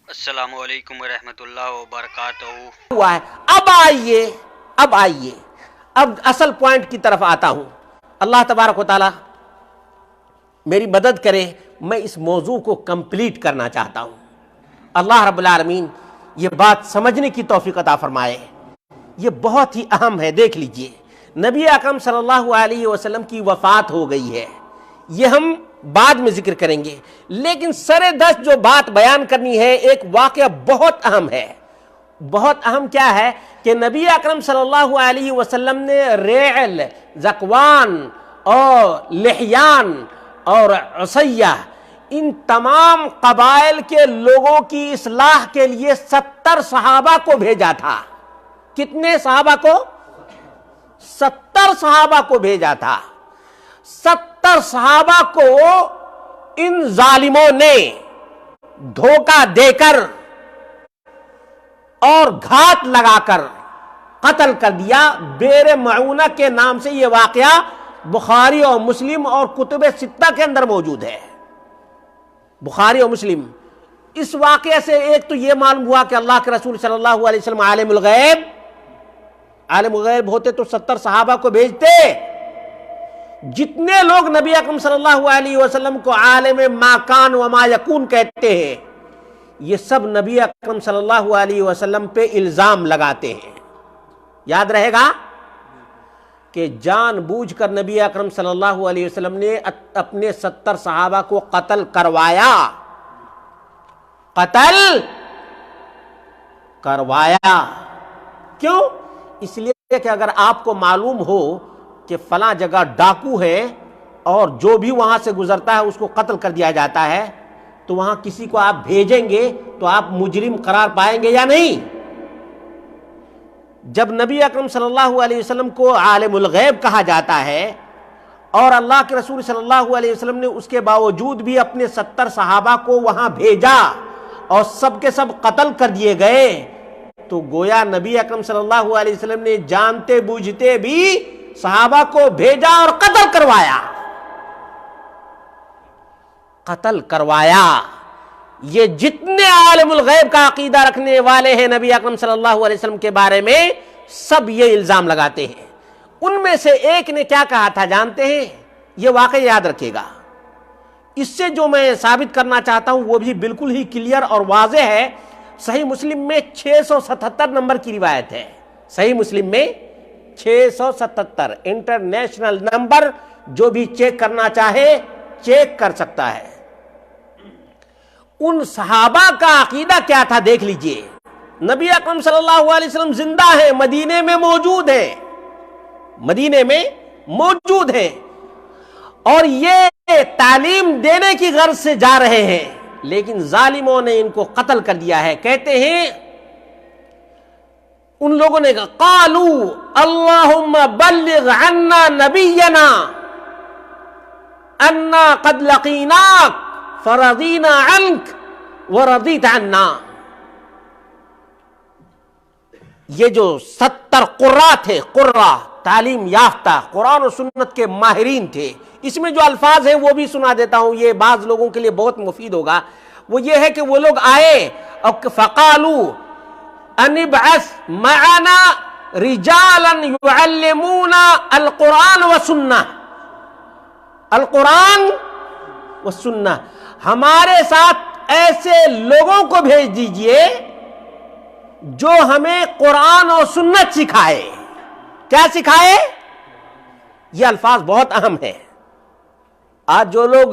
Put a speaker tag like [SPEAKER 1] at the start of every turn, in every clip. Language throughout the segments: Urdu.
[SPEAKER 1] السلام علیکم ورحمۃ اللہ وبرکاتہ.
[SPEAKER 2] ہوا ہے. اب آئیے اب اصل پوائنٹ کی طرف آتا ہوں. اللہ تبارک و تعالی میری مدد کرے، میں اس موضوع کو کمپلیٹ کرنا چاہتا ہوں. اللہ رب العالمین یہ بات سمجھنے کی توفیق عطا فرمائے. یہ بہت ہی اہم ہے. دیکھ لیجئے، نبی اکرم صلی اللہ علیہ وسلم کی وفات ہو گئی ہے، یہ ہم بعد میں ذکر کریں گے، لیکن سر دست جو بات بیان کرنی ہے، ایک واقعہ بہت اہم ہے. بہت اہم کیا ہے کہ نبی اکرم صلی اللہ علیہ وسلم نے ریعل، ذکوان اور لحیان اور عصیہ، ان تمام قبائل کے لوگوں کی اصلاح کے لیے 70 صحابہ کو بھیجا تھا. کتنے صحابہ کو؟ 70 صحابہ کو بھیجا تھا. 70 صحابہ کو ان ظالموں نے دھوکہ دے کر اور گھات لگا کر قتل کر دیا. بئر معونہ کے نام سے یہ واقعہ بخاری اور مسلم اور کتب ستہ کے اندر موجود ہے. بخاری اور مسلم. اس واقعے سے ایک تو یہ معلوم ہوا کہ اللہ کے رسول صلی اللہ علیہ وسلم عالم الغیب ہوتے تو 70 صحابہ کو بھیجتے. جتنے لوگ نبی اکرم صلی اللہ علیہ وسلم کو عالم ما کان و ما یکون کہتے ہیں، یہ سب نبی اکرم صلی اللہ علیہ وسلم پہ الزام لگاتے ہیں. یاد رہے گا کہ جان بوجھ کر نبی اکرم صلی اللہ علیہ وسلم نے اپنے 70 صحابہ کو قتل کروایا. کیوں؟ اس لیے کہ اگر آپ کو معلوم ہو کہ فلاں جگہ ڈاکو ہے اور جو بھی وہاں سے گزرتا ہے اس کو قتل کر دیا جاتا ہے، تو وہاں کسی کو آپ بھیجیں گے تو آپ مجرم قرار پائیں گے یا نہیں؟ جب نبی اکرم صلی اللہ علیہ وسلم کو عالم الغیب کہا جاتا ہے اور اللہ کے رسول صلی اللہ علیہ وسلم نے اس کے باوجود بھی اپنے 70 صحابہ کو وہاں بھیجا اور سب کے سب قتل کر دیے گئے، تو گویا نبی اکرم صلی اللہ علیہ وسلم نے جانتے بوجھتے بھی صحابہ کو بھیجا اور قتل کروایا. یہ جتنے عالم الغیب کا عقیدہ رکھنے والے ہیں نبی اکرم صلی اللہ علیہ وسلم کے بارے میں، سب یہ الزام لگاتے ہیں. ان میں سے ایک نے کیا کہا تھا جانتے ہیں؟ یہ واقعہ یاد رکھیے گا. اس سے جو میں ثابت کرنا چاہتا ہوں وہ بھی بالکل ہی کلیئر اور واضح ہے. صحیح مسلم میں 677 نمبر کی روایت ہے. صحیح مسلم میں 677 انٹرنیشنل نمبر، جو بھی چیک کرنا چاہے چیک کر سکتا ہے. ان صحابہ کا عقیدہ کیا تھا دیکھ لیجئے. نبی اکرم صلی اللہ علیہ وسلم زندہ ہیں، مدینے میں موجود ہیں اور یہ تعلیم دینے کی غرض سے جا رہے ہیں، لیکن ظالموں نے ان کو قتل کر دیا ہے. کہتے ہیں ان لوگوں نے کہا قالوا اللہم بلغ عنا نبینا انا قد لقیناک فرضینا عنک ورضیت عنا. یہ جو 70 قراء تھے، قراء تعلیم یافتہ، قرآن و سنت کے ماہرین تھے. اس میں جو الفاظ ہیں وہ بھی سنا دیتا ہوں، یہ بعض لوگوں کے لیے بہت مفید ہوگا. وہ یہ ہے کہ وہ لوگ آئے اور فقالوا ان ابعث معنا رجالا يعلمونا القرآن والسنہ. القرآن والسنہ، ہمارے ساتھ ایسے لوگوں کو بھیج دیجئے جو ہمیں قرآن اور سنت سکھائے. کیا سکھائے؟ یہ الفاظ بہت اہم ہے. آج جو لوگ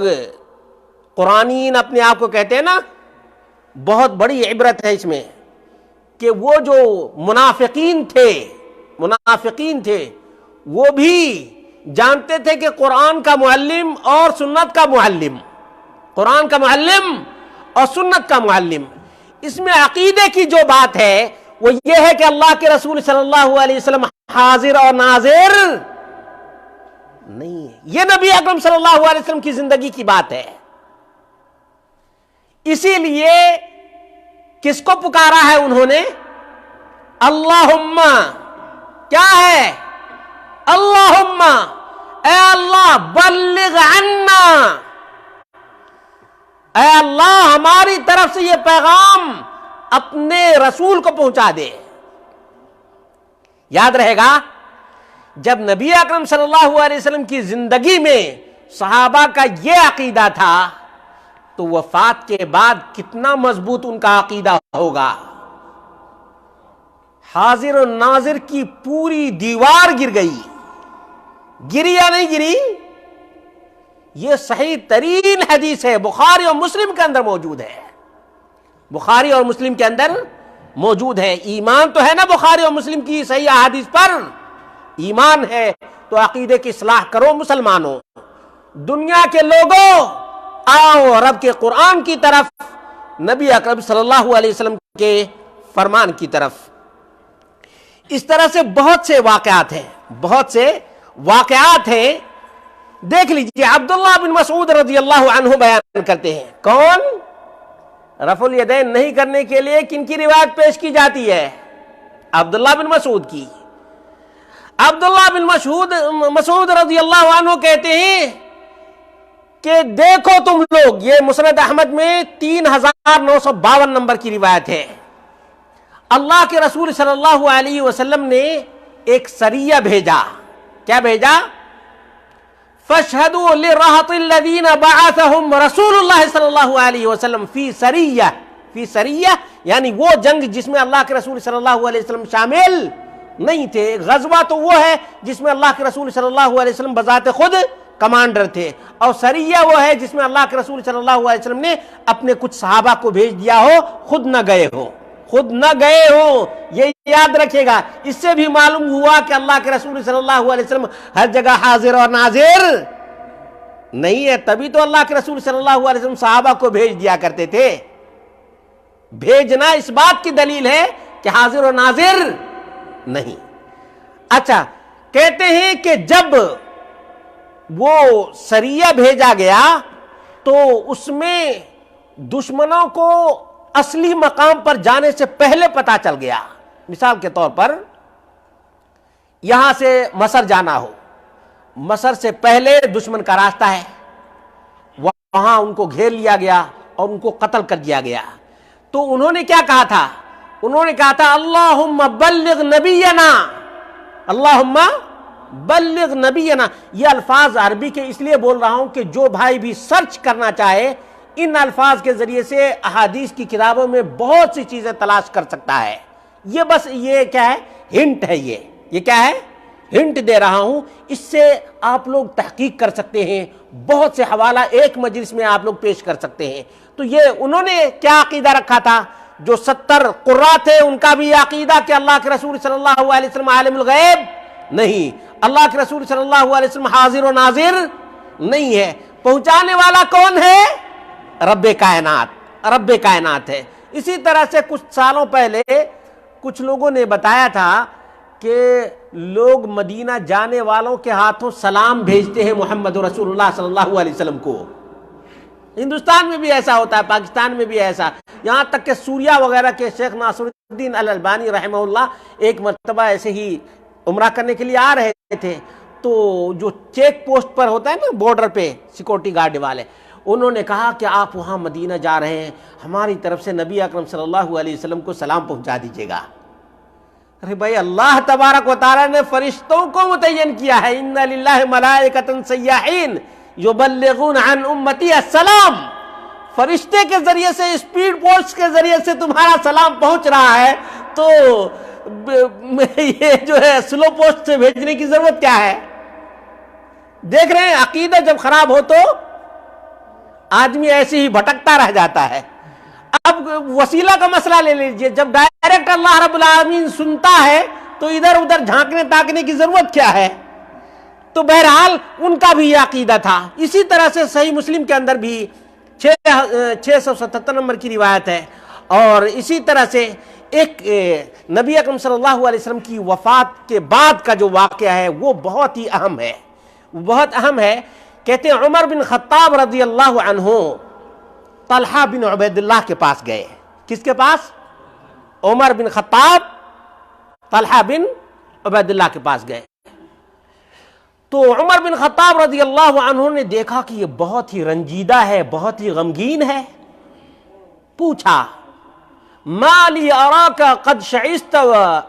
[SPEAKER 2] قرآنین اپنے آپ کو کہتے ہیں نا، بہت بڑی عبرت ہے اس میں کہ وہ جو منافقین تھے وہ بھی جانتے تھے کہ قرآن کا معلم اور سنت کا معلم، قرآن کا معلم اور سنت کا معلم. اس میں عقیدے کی جو بات ہے وہ یہ ہے کہ اللہ کے رسول صلی اللہ علیہ وسلم حاضر اور ناظر نہیں ہے. یہ نبی اکرم صلی اللہ علیہ وسلم کی زندگی کی بات ہے. اسی لیے کس کو پکارا ہے انہوں نے؟ اللہم. کیا ہے؟ اللہم، اے اللہ بلغ عنا اے اللہ ہماری طرف سے یہ پیغام اپنے رسول کو پہنچا دے۔ یاد رہے گا جب نبی اکرم صلی اللہ علیہ وسلم کی زندگی میں صحابہ کا یہ عقیدہ تھا تو وفات کے بعد کتنا مضبوط ان کا عقیدہ ہوگا۔ حاضر و ناظر کی پوری دیوار گر گئی، گری یا نہیں گری؟ یہ صحیح ترین حدیث ہے، بخاری اور مسلم کے اندر موجود ہے، بخاری اور مسلم کے اندر موجود ہے۔ ایمان تو ہے نا بخاری اور مسلم کی صحیح احادیث پر؟ ایمان ہے تو عقیدے کی اصلاح کرو مسلمانوں، دنیا کے لوگوں آؤ رب کے قرآن کی طرف، نبی اکرم صلی اللہ علیہ وسلم کے فرمان کی طرف۔ اس طرح سے بہت سے واقعات ہیں، بہت سے واقعات ہیں۔ دیکھ لیجئے عبداللہ بن مسعود رضی اللہ عنہ بیان کرتے ہیں، کون؟ رفع الیدین نہیں کرنے کے لیے کن کی روایت پیش کی جاتی ہے؟ عبداللہ بن مسعود کی۔ عبداللہ بن مسعود رضی اللہ عنہ کہتے ہیں کہ دیکھو تم لوگ، یہ مسند احمد میں 3952 نمبر کی روایت ہے، اللہ کے رسول صلی اللہ علیہ وسلم نے ایک سریہ بھیجا۔ کیا بھیجا؟ فَاشْهَدُوا لِلرَّهْطِ الَّذِينَ بَعَثَهُمْ رَسُولُ اللَّهِ صلی اللہ علیہ وسلم فی سریہ یعنی وہ جنگ جس میں اللہ کے رسول صلی اللہ علیہ وسلم شامل نہیں تھے۔ غزوہ تو وہ ہے جس میں اللہ کے رسول صلی اللہ علیہ وسلم بذات خود کمانڈر تھے، اور سریہ وہ ہے جس میں اللہ کے رسول صلی اللہ علیہ وسلم نے اپنے کچھ صحابہ کو بھیج دیا ہو، خود نہ گئے ہو، خود نہ گئے ہوں۔ یہ یاد رکھے گا۔ اس سے بھی معلوم ہوا کہ اللہ کے رسول صلی اللہ علیہ وسلم ہر جگہ حاضر اور ناظر نہیں ہے، تبھی تو اللہ کے رسول صلی اللہ علیہ وسلم صحابہ کو بھیج دیا کرتے تھے۔ بھیجنا اس بات کی دلیل ہے کہ حاضر اور ناظر نہیں۔ اچھا، کہتے ہیں کہ جب وہ سریہ بھیجا گیا تو اس میں دشمنوں کو اصلی مقام پر جانے سے پہلے پتہ چل گیا۔ مثال کے طور پر یہاں سے مصر جانا ہو، مصر سے پہلے دشمن کا راستہ ہے، وہاں ان کو گھیر لیا گیا اور ان کو قتل کر دیا گیا۔ تو انہوں نے کیا کہا تھا؟ انہوں نے کہا تھا اللہم بلغ نبینا، اللہم بلغ نبینا۔ یہ الفاظ عربی کے اس لیے بول رہا ہوں کہ جو بھائی بھی سرچ کرنا چاہے ان الفاظ کے ذریعے سے احادیث کی کتابوں میں بہت سی چیزیں تلاش کر سکتا ہے۔ یہ بس یہ کیا ہے؟ ہنٹ ہے۔ یہ کیا ہے؟ ہنٹ دے رہا ہوں، اس سے آپ لوگ تحقیق کر سکتے ہیں، بہت سے حوالہ ایک مجلس میں آپ لوگ پیش کر سکتے ہیں۔ تو یہ انہوں نے کیا عقیدہ رکھا تھا؟ جو 70 قراء تھے ان کا بھی عقیدہ کہ اللہ کے رسول صلی اللہ علیہ وسلم عالم الغیب نہیں، اللہ کے رسول صلی اللہ علیہ وسلم حاضر و ناظر نہیں ہے۔ پہنچانے والا کون ہے؟ رب کائنات، رب کائنات ہے۔ اسی طرح سے کچھ سالوں پہلے کچھ لوگوں نے بتایا تھا کہ لوگ مدینہ جانے والوں کے ہاتھوں سلام بھیجتے ہیں محمد رسول اللہ صلی اللہ علیہ وسلم کو۔ ہندوستان میں بھی ایسا ہوتا ہے، پاکستان میں بھی ایسا، یہاں تک کہ سوریہ وغیرہ کے شیخ ناصر الدین الالبانی رحمہ اللہ ایک مرتبہ ایسے ہی عمرہ کرنے کے لیے آ رہے تھے، تو جو چیک پوسٹ پر ہوتا ہے نا بارڈر پہ سیکورٹی گارڈ والے، انہوں نے کہا کہ آپ وہاں مدینہ جا رہے ہیں، ہماری طرف سے نبی اکرم صلی اللہ علیہ وسلم کو سلام پہنچا دیجیے گا۔ ارے بھائی، اللہ تبارک و تعالیٰ نے فرشتوں کو متعین کیا ہے، ان للہ ملائکۃ سیاحین یبلغون عن امتی السلام۔ فرشتے کے ذریعے سے، اسپیڈ پوسٹ کے ذریعے سے تمہارا سلام پہنچ رہا ہے، تو یہ جو ہے سلو پوسٹ سے بھیجنے کی ضرورت کیا ہے؟ دیکھ رہے ہیں، عقیدہ جب خراب ہو تو آدمی ایسے ہی بھٹکتا رہ جاتا ہے۔ اب وسیلہ کا مسئلہ لے لیجئے، جب ڈائریکٹ اللہ رب العالمین سنتا ہے تو ادھر ادھر جھانکنے تاکنے کی ضرورت کیا ہے؟ تو بہرحال ان کا بھی یہ عقیدہ تھا۔ اسی طرح سے صحیح مسلم کے اندر بھی 677 نمبر کی روایت ہے، اور اسی طرح سے ایک نبی اکرم صلی اللہ علیہ وسلم کی وفات کے بعد کا جو واقعہ ہے وہ بہت ہی اہم ہے، بہت اہم ہے۔ کہتے ہیں عمر بن خطاب رضی اللہ عنہ طلحہ بن عبید اللہ کے پاس گئے۔ کس کے پاس؟ عمر بن خطاب طلحہ بن عبید اللہ کے پاس گئے، تو عمر بن خطاب رضی اللہ عنہ نے دیکھا کہ یہ بہت ہی رنجیدہ ہے، بہت ہی غمگین ہے، پوچھا ما لی اراک قد شعست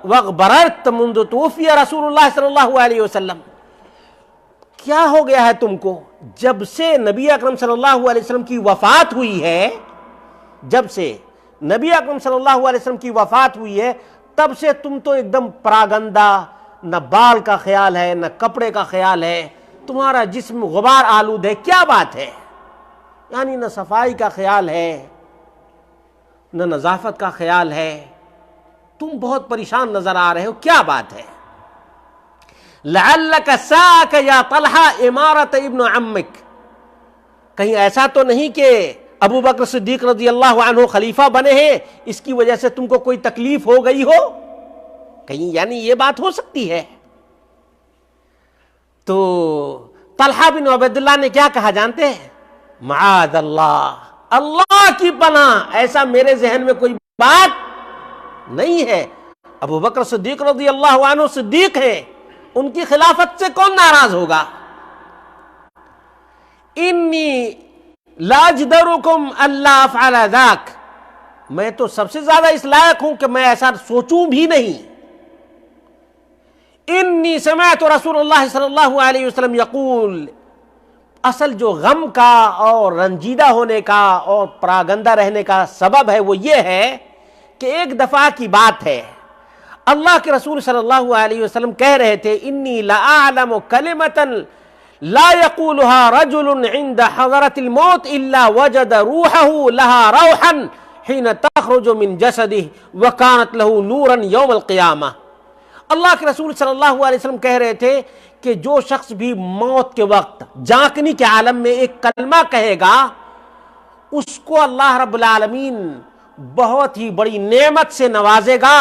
[SPEAKER 2] واغبررت منذ توفی رسول اللہ صلی اللہ علیہ وسلم، کیا ہو گیا ہے تم کو؟ جب سے نبی اکرم صلی اللہ علیہ وسلم کی وفات ہوئی ہے، جب سے نبی اکرم صلی اللہ علیہ وسلم کی وفات ہوئی ہے، تب سے تم تو ایک دم پراگندہ، نہ بال کا خیال ہے نہ کپڑے کا خیال ہے، تمہارا جسم غبار آلود ہے، کیا بات ہے؟ یعنی نہ صفائی کا خیال ہے نہ نظافت کا خیال ہے، تم بہت پریشان نظر آ رہے ہو، کیا بات ہے؟ لعلک ساک یا طلحہ امارت ابن عمک، کہیں ایسا تو نہیں کہ ابو بکر صدیق رضی اللہ عنہ خلیفہ بنے ہیں، اس کی وجہ سے تم کو کوئی تکلیف ہو گئی ہو؟ کہیں یعنی یہ بات ہو سکتی ہے؟ تو طلحہ بن عبید اللہ نے کیا کہا جانتے ہیں؟ معاذ اللہ، اللہ کی پناہ، ایسا میرے ذہن میں کوئی بات نہیں ہے۔ ابو بکر صدیق رضی اللہ عنہ صدیق ہیں، ان کی خلافت سے کون ناراض ہوگا؟ انی لاجدرکم اللہ افعل ذاک، میں تو سب سے زیادہ اس لائق ہوں کہ میں ایسا سوچوں بھی نہیں۔ انی سمعت رسول اللہ صلی اللہ علیہ وسلم یقول، اصل جو غم کا اور رنجیدہ ہونے کا اور پراگندہ رہنے کا سبب ہے وہ یہ ہے کہ ایک دفعہ کی بات ہے، اللہ کے رسول صلی اللہ علیہ وسلم کہہ رہے تھے انی لأعلم کلمۃ لا يقولها رجل عند حضرة الموت الا وجد روحه لها روحا حين تخرج من جسده وكانت له نورا يوم القيامة۔ اللہ کے رسول صلی اللہ علیہ وسلم کہہ رہے تھے کہ جو شخص بھی موت کے وقت جانکنی کے عالم میں ایک کلمہ کہے گا، اس کو اللہ رب العالمین بہت ہی بڑی نعمت سے نوازے گا،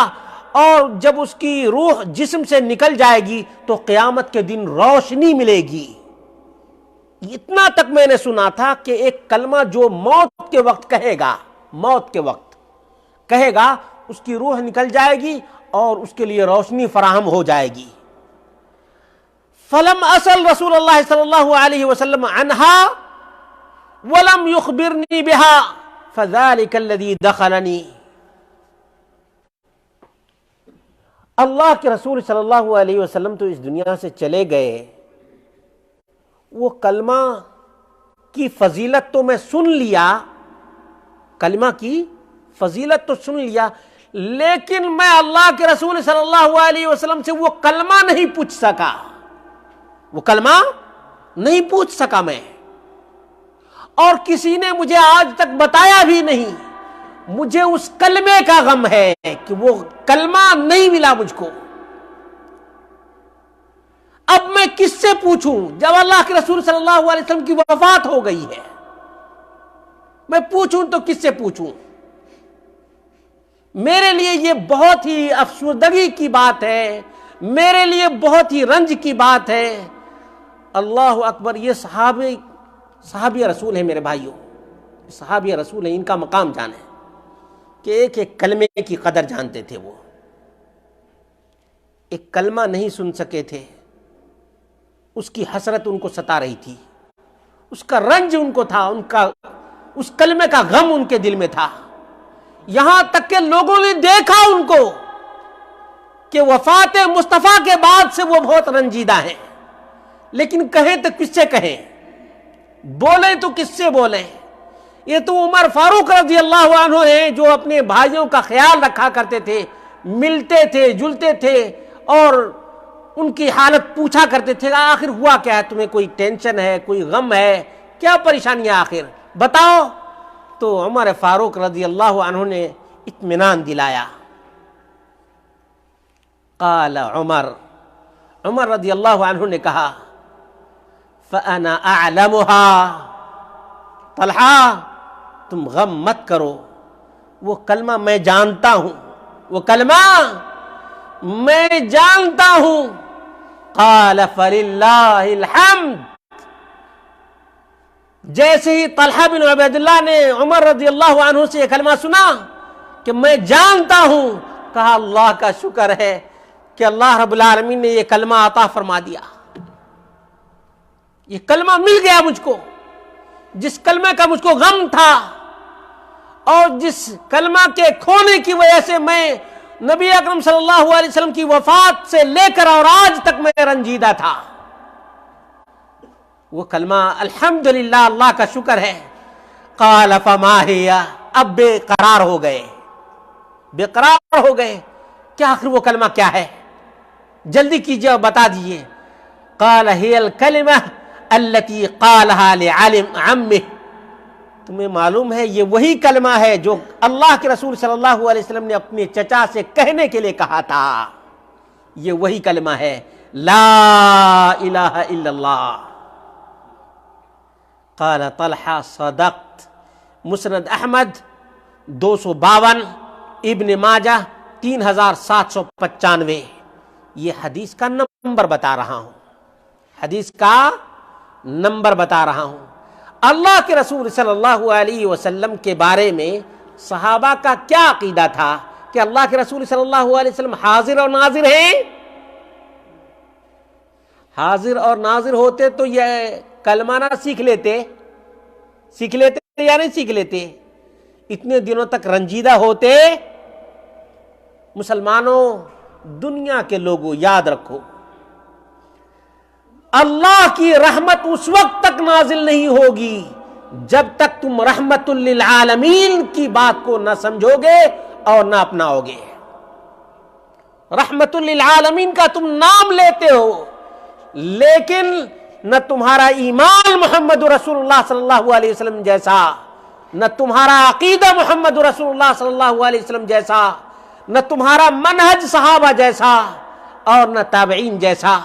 [SPEAKER 2] اور جب اس کی روح جسم سے نکل جائے گی تو قیامت کے دن روشنی ملے گی۔ اتنا تک میں نے سنا تھا کہ ایک کلمہ جو موت کے وقت کہے گا، موت کے وقت کہے گا، اس کی روح نکل جائے گی اور اس کے لیے روشنی فراہم ہو جائے گی۔ فلم اسل رسول اللہ صلی اللہ علیہ وسلم عنہا ولم یخبرنی بہا فذلک الذی دخلنی۔ اللہ کے رسول صلی اللہ علیہ وسلم تو اس دنیا سے چلے گئے، وہ کلمہ کی فضیلت تو میں سن لیا، کلمہ کی فضیلت تو سن لیا، لیکن میں اللہ کے رسول صلی اللہ علیہ وسلم سے وہ کلمہ نہیں پوچھ سکا، وہ کلمہ نہیں پوچھ سکا میں، اور کسی نے مجھے آج تک بتایا بھی نہیں۔ مجھے اس کلمے کا غم ہے کہ وہ کلمہ نہیں ملا مجھ کو۔ اب میں کس سے پوچھوں جب اللہ کے رسول صلی اللہ علیہ وسلم کی وفات ہو گئی ہے؟ میں پوچھوں تو کس سے پوچھوں؟ میرے لیے یہ بہت ہی افسردگی کی بات ہے، میرے لیے بہت ہی رنج کی بات ہے۔ اللہ اکبر، یہ صحابی رسول ہیں میرے بھائیوں، صحابی رسول ہیں، ان کا مقام جانے کہ ایک ایک کلمے کی قدر جانتے تھے۔ وہ ایک کلمہ نہیں سن سکے تھے، اس کی حسرت ان کو ستا رہی تھی، اس کا رنج ان کو تھا، اس کلمے کا غم ان کے دل میں تھا، یہاں تک کہ لوگوں نے دیکھا ان کو کہ وفات مصطفیٰ کے بعد سے وہ بہت رنجیدہ ہیں، لیکن کہیں تو کس سے کہیں، بولیں تو کس سے بولیں؟ یہ تو عمر فاروق رضی اللہ عنہ ہیں جو اپنے بھائیوں کا خیال رکھا کرتے تھے، ملتے تھے، جلتے تھے، اور ان کی حالت پوچھا کرتے تھے، آخر ہوا کیا ہے تمہیں؟ کوئی ٹینشن ہے، کوئی غم ہے، کیا پریشانی ہے آخر بتاؤ؟ تو عمر فاروق رضی اللہ عنہ نے اطمینان دلایا۔ قال عمر رضی اللہ عنہ نے کہا فَأَنَا أَعْلَمُهَا، طلحہ تم غم مت کرو، وہ کلمہ میں جانتا ہوں، وہ کلمہ میں جانتا ہوں۔ قال فَلِلَّهِ الْحَمْدِ، جیسے ہی طلحہ بن عبید اللہ نے عمر رضی اللہ عنہ سے یہ کلمہ سنا کہ میں جانتا ہوں، کہا اللہ کا شکر ہے کہ اللہ رب العالمین نے یہ کلمہ عطا فرما دیا۔ یہ کلمہ مل گیا مجھ کو، جس کلمے کا مجھ کو غم تھا اور جس کلمہ کے کھونے کی وجہ سے میں نبی اکرم صلی اللہ علیہ وسلم کی وفات سے لے کر اور آج تک میں رنجیدہ تھا، وہ کلمہ الحمدللہ، اللہ کا شکر ہے۔ قال فما ہی، اب بے قرار ہو گئے، بے قرار ہو گئے، کیا آخر وہ کلمہ کیا ہے؟ جلدی کیجیے اور بتا دیجیے۔ قال ہی الکلمہ التی قالها لعمہ، تمہیں معلوم ہے یہ وہی کلمہ ہے جو اللہ کے رسول صلی اللہ علیہ وسلم نے اپنے چچا سے کہنے کے لیے کہا تھا، یہ وہی کلمہ ہے، لا الہ الا اللہ۔ قال طلحہ صدقت، مسند احمد 252، ابن ماجہ 3795۔ یہ حدیث کا نمبر بتا رہا ہوں، حدیث کا نمبر بتا رہا ہوں۔ اللہ کے رسول صلی اللہ علیہ وسلم کے بارے میں صحابہ کا کیا عقیدہ تھا کہ اللہ کے رسول صلی اللہ علیہ وسلم حاضر اور ناظر ہیں؟ حاضر اور ناظر ہوتے تو یہ کلمہ نہ سیکھ لیتے یا نہیں سیکھ لیتے؟ اتنے دنوں تک رنجیدہ ہوتے؟ مسلمانوں، دنیا کے لوگوں، یاد رکھو، اللہ کی رحمت اس وقت تک نازل نہیں ہوگی جب تک تم رحمت للعالمین کی بات کو نہ سمجھو گے اور نہ اپناؤ گے۔ رحمت للعالمین کا تم نام لیتے ہو، لیکن نہ تمہارا ایمان محمد رسول اللہ صلی اللہ علیہ وسلم جیسا، نہ تمہارا عقیدہ محمد رسول اللہ صلی اللہ علیہ وسلم جیسا، نہ تمہارا منہج صحابہ جیسا اور نہ تابعین جیسا۔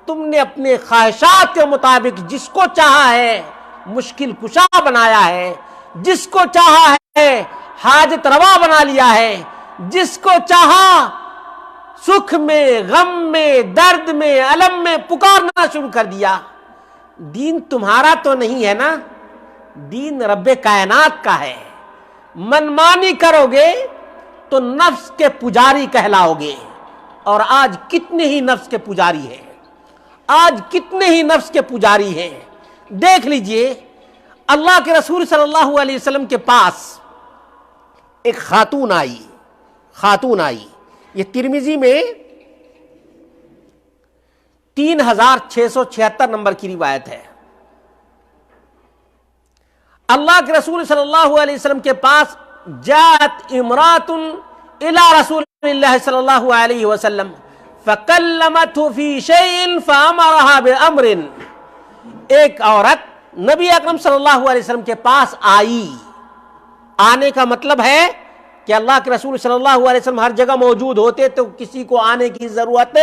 [SPEAKER 2] تم نے اپنے خواہشات کے مطابق جس کو چاہا ہے مشکل کشا بنایا ہے، جس کو چاہا ہے حاجت روا بنا لیا ہے، جس کو چاہا سکھ میں، غم میں، درد میں، الم میں پکارنا شروع کر دیا۔ دین تمہارا تو نہیں ہے نا، دین رب کائنات کا ہے۔ منمانی کرو گے تو نفس کے پجاری کہلاؤ گے، اور آج کتنے ہی نفس کے پجاری ہیں، آج کتنے ہی نفس کے پجاری ہیں۔ دیکھ لیجئے، اللہ کے رسول صلی اللہ علیہ وسلم کے پاس ایک خاتون آئی، یہ ترمذی میں 3676 نمبر کی روایت ہے۔ اللہ کے رسول صلی اللہ علیہ وسلم کے پاس جاءت امرات الى رسول اللہ صلی اللہ علیہ وسلم فکلمته فی شیء فامرها بامر، ایک عورت نبی اکرم صلی اللہ علیہ وسلم کے پاس آئی۔ آنے کا مطلب ہے کہ اللہ کے رسول صلی اللہ علیہ وسلم ہر جگہ موجود ہوتے تو کسی کو آنے کی ضرورت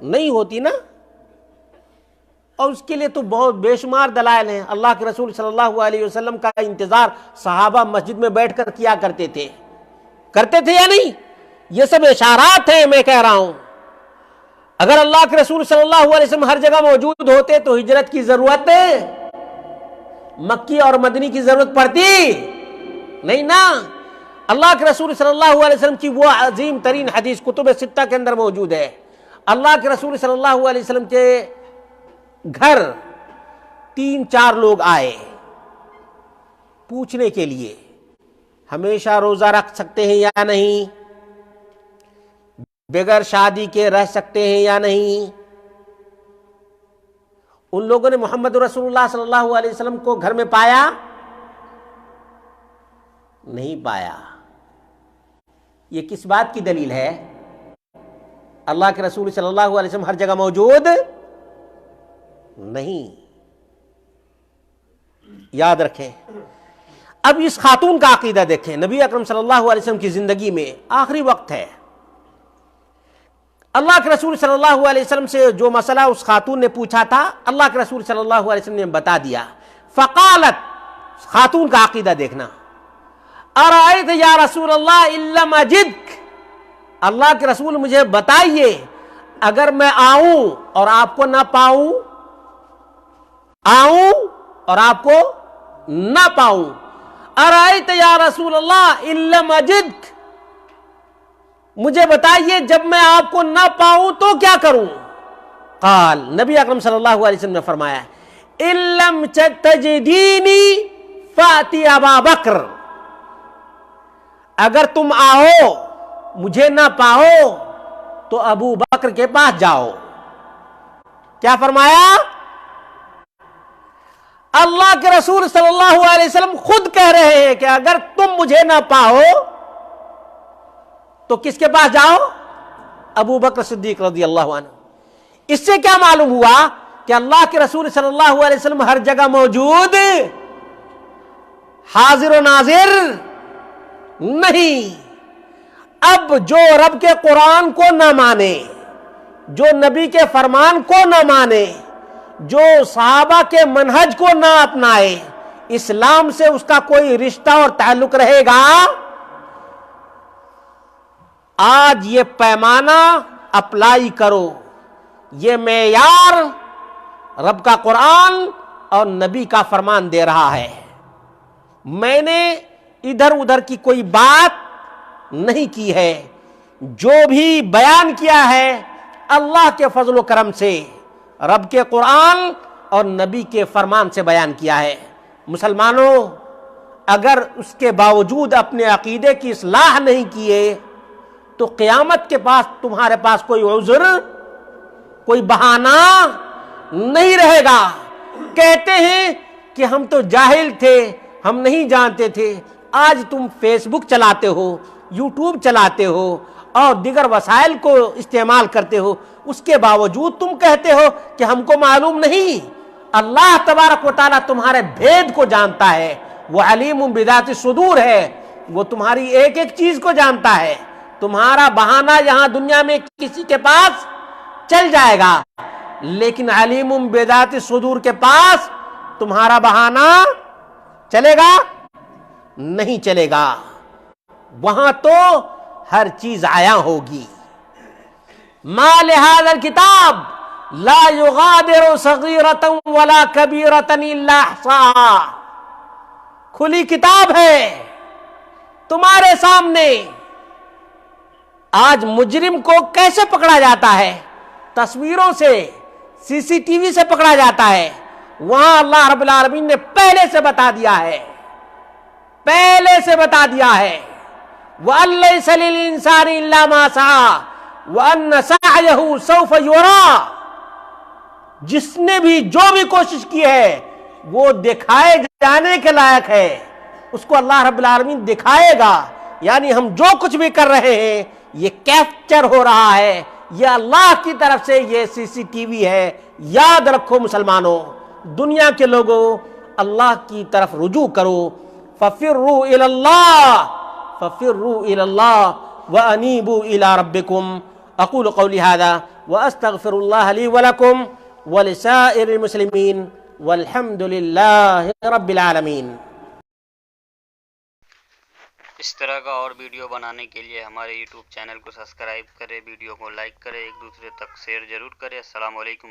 [SPEAKER 2] نہیں ہوتی نا، اور اس کے لیے تو بہت بے شمار دلائل ہیں۔ اللہ کے رسول صلی اللہ علیہ وسلم کا انتظار صحابہ مسجد میں بیٹھ کر کیا کرتے تھے یا نہیں؟ یہ سب اشارات ہیں، میں کہہ رہا ہوں۔ اگر اللہ کے رسول صلی اللہ علیہ وسلم ہر جگہ موجود ہوتے تو ہجرت کی ضرورت مکی اور مدنی کی ضرورت پڑتی نہیں نا۔ اللہ کے رسول صلی اللہ علیہ وسلم کی وہ عظیم ترین حدیث کتب ستہ کے اندر موجود ہے۔ اللہ کے رسول صلی اللہ علیہ وسلم کے گھر 3-4 لوگ آئے پوچھنے کے لیے ہمیشہ روزہ رکھ سکتے ہیں یا نہیں، بغیر شادی کے رہ سکتے ہیں یا نہیں۔ ان لوگوں نے محمد رسول اللہ صلی اللہ علیہ وسلم کو گھر میں پایا نہیں پایا۔ یہ کس بات کی دلیل ہے؟ اللہ کے رسول صلی اللہ علیہ وسلم ہر جگہ موجود نہیں، یاد رکھیں۔ اب اس خاتون کا عقیدہ دیکھیں۔ نبی اکرم صلی اللہ علیہ وسلم کی زندگی میں آخری وقت ہے، اللہ کے رسول صلی اللہ علیہ وسلم سے جو مسئلہ اس خاتون نے پوچھا تھا اللہ کے رسول صلی اللہ علیہ وسلم نے بتا دیا۔ فقالت، خاتون کا عقیدہ دیکھنا، ارائیت یا رسول اللہ ان لم اجدک، اللہ کے رسول مجھے بتائیے اگر میں آؤں اور آپ کو نہ پاؤں، آؤں اور آپ کو نہ پاؤں، ارائیت یا رسول اللہ ان لم اجدک، مجھے بتائیے جب میں آپ کو نہ پاؤں تو کیا کروں؟ قال نبی اکرم صلی اللہ علیہ وسلم نے فرمایا اِلَّمْ تَجِدِينِي فَأْتِ ابا بکر، اگر تم آؤ مجھے نہ پاؤ تو ابو بکر کے پاس جاؤ۔ کیا فرمایا؟ اللہ کے رسول صلی اللہ علیہ وسلم خود کہہ رہے ہیں کہ اگر تم مجھے نہ پاؤ تو کس کے پاس جاؤ؟ ابو بکر صدیق رضی اللہ عنہ۔ اس سے کیا معلوم ہوا کہ اللہ کے رسول صلی اللہ علیہ وسلم ہر جگہ موجود، حاضر و ناظر نہیں۔ اب جو رب کے قرآن کو نہ مانے، جو نبی کے فرمان کو نہ مانے، جو صحابہ کے منہج کو نہ اپنائے، اسلام سے اس کا کوئی رشتہ اور تعلق رہے گا؟ آج یہ پیمانہ اپلائی کرو، یہ معیار رب کا قرآن اور نبی کا فرمان دے رہا ہے۔ میں نے ادھر ادھر کی کوئی بات نہیں کی ہے، جو بھی بیان کیا ہے اللہ کے فضل و کرم سے رب کے قرآن اور نبی کے فرمان سے بیان کیا ہے۔ مسلمانوں، اگر اس کے باوجود اپنے عقیدے کی اصلاح نہیں کیے تو قیامت کے پاس تمہارے پاس کوئی عذر، کوئی بہانہ نہیں رہے گا۔ کہتے ہیں کہ ہم تو جاہل تھے، ہم نہیں جانتے تھے۔ آج تم فیس بک چلاتے ہو، یوٹیوب چلاتے ہو اور دیگر وسائل کو استعمال کرتے ہو، اس کے باوجود تم کہتے ہو کہ ہم کو معلوم نہیں۔ اللہ تبارک و تعالیٰ تمہارے بھید کو جانتا ہے، وہ علیم بذات الصدور ہے، وہ تمہاری ایک ایک چیز کو جانتا ہے۔ تمہارا بہانہ یہاں دنیا میں کسی کے پاس چل جائے گا، لیکن علیم بذات الصدور کے پاس تمہارا بہانہ چلے گا؟ نہیں چلے گا۔ وہاں تو ہر چیز عیاں ہوگی۔ ما لہذا الکتاب لا یغادر صغیرۃ ولا کبیرۃ الا احصاها، کھلی کتاب ہے تمہارے سامنے۔ آج مجرم کو کیسے پکڑا جاتا ہے؟ تصویروں سے، سی سی ٹی وی سے پکڑا جاتا ہے۔ وہاں اللہ رب العالمین نے پہلے سے بتا دیا ہے، پہلے سے بتا دیا ہے وَأَن لَّيْسَ لِلْإِنسَانِ إِلَّا مَا سَعَىٰ وَأَنَّ سَعْيَهُ سَوْفَ يُرَىٰ، جس نے بھی جو بھی کوشش کی ہے وہ دکھائے جانے کے لائق ہے، اس کو اللہ رب العالمین دکھائے گا۔ یعنی ہم جو کچھ بھی کر رہے ہیں یہ کیپچر ہو رہا ہے، یہ اللہ کی طرف سے یہ سی سی ٹی وی ہے۔ یاد رکھو مسلمانوں، دنیا کے لوگوں، اللہ کی طرف رجوع کرو۔ فَفِرُّوا إِلَى اللَّهِ فَفِرُّوا إِلَى اللَّهِ وَأَنِيبُوا إِلَى رَبِّكُمْ۔ أقول قولي هذا وأستغفر الله لي ولكم ولسائر المسلمين والحمد لله رب العالمين۔
[SPEAKER 1] اس طرح کا اور ویڈیو بنانے کے لیے ہمارے یوٹیوب چینل کو سبسکرائب کریں، ویڈیو کو لائک کریں، ایک دوسرے تک شیئر ضرور کریں۔ السلام علیکم۔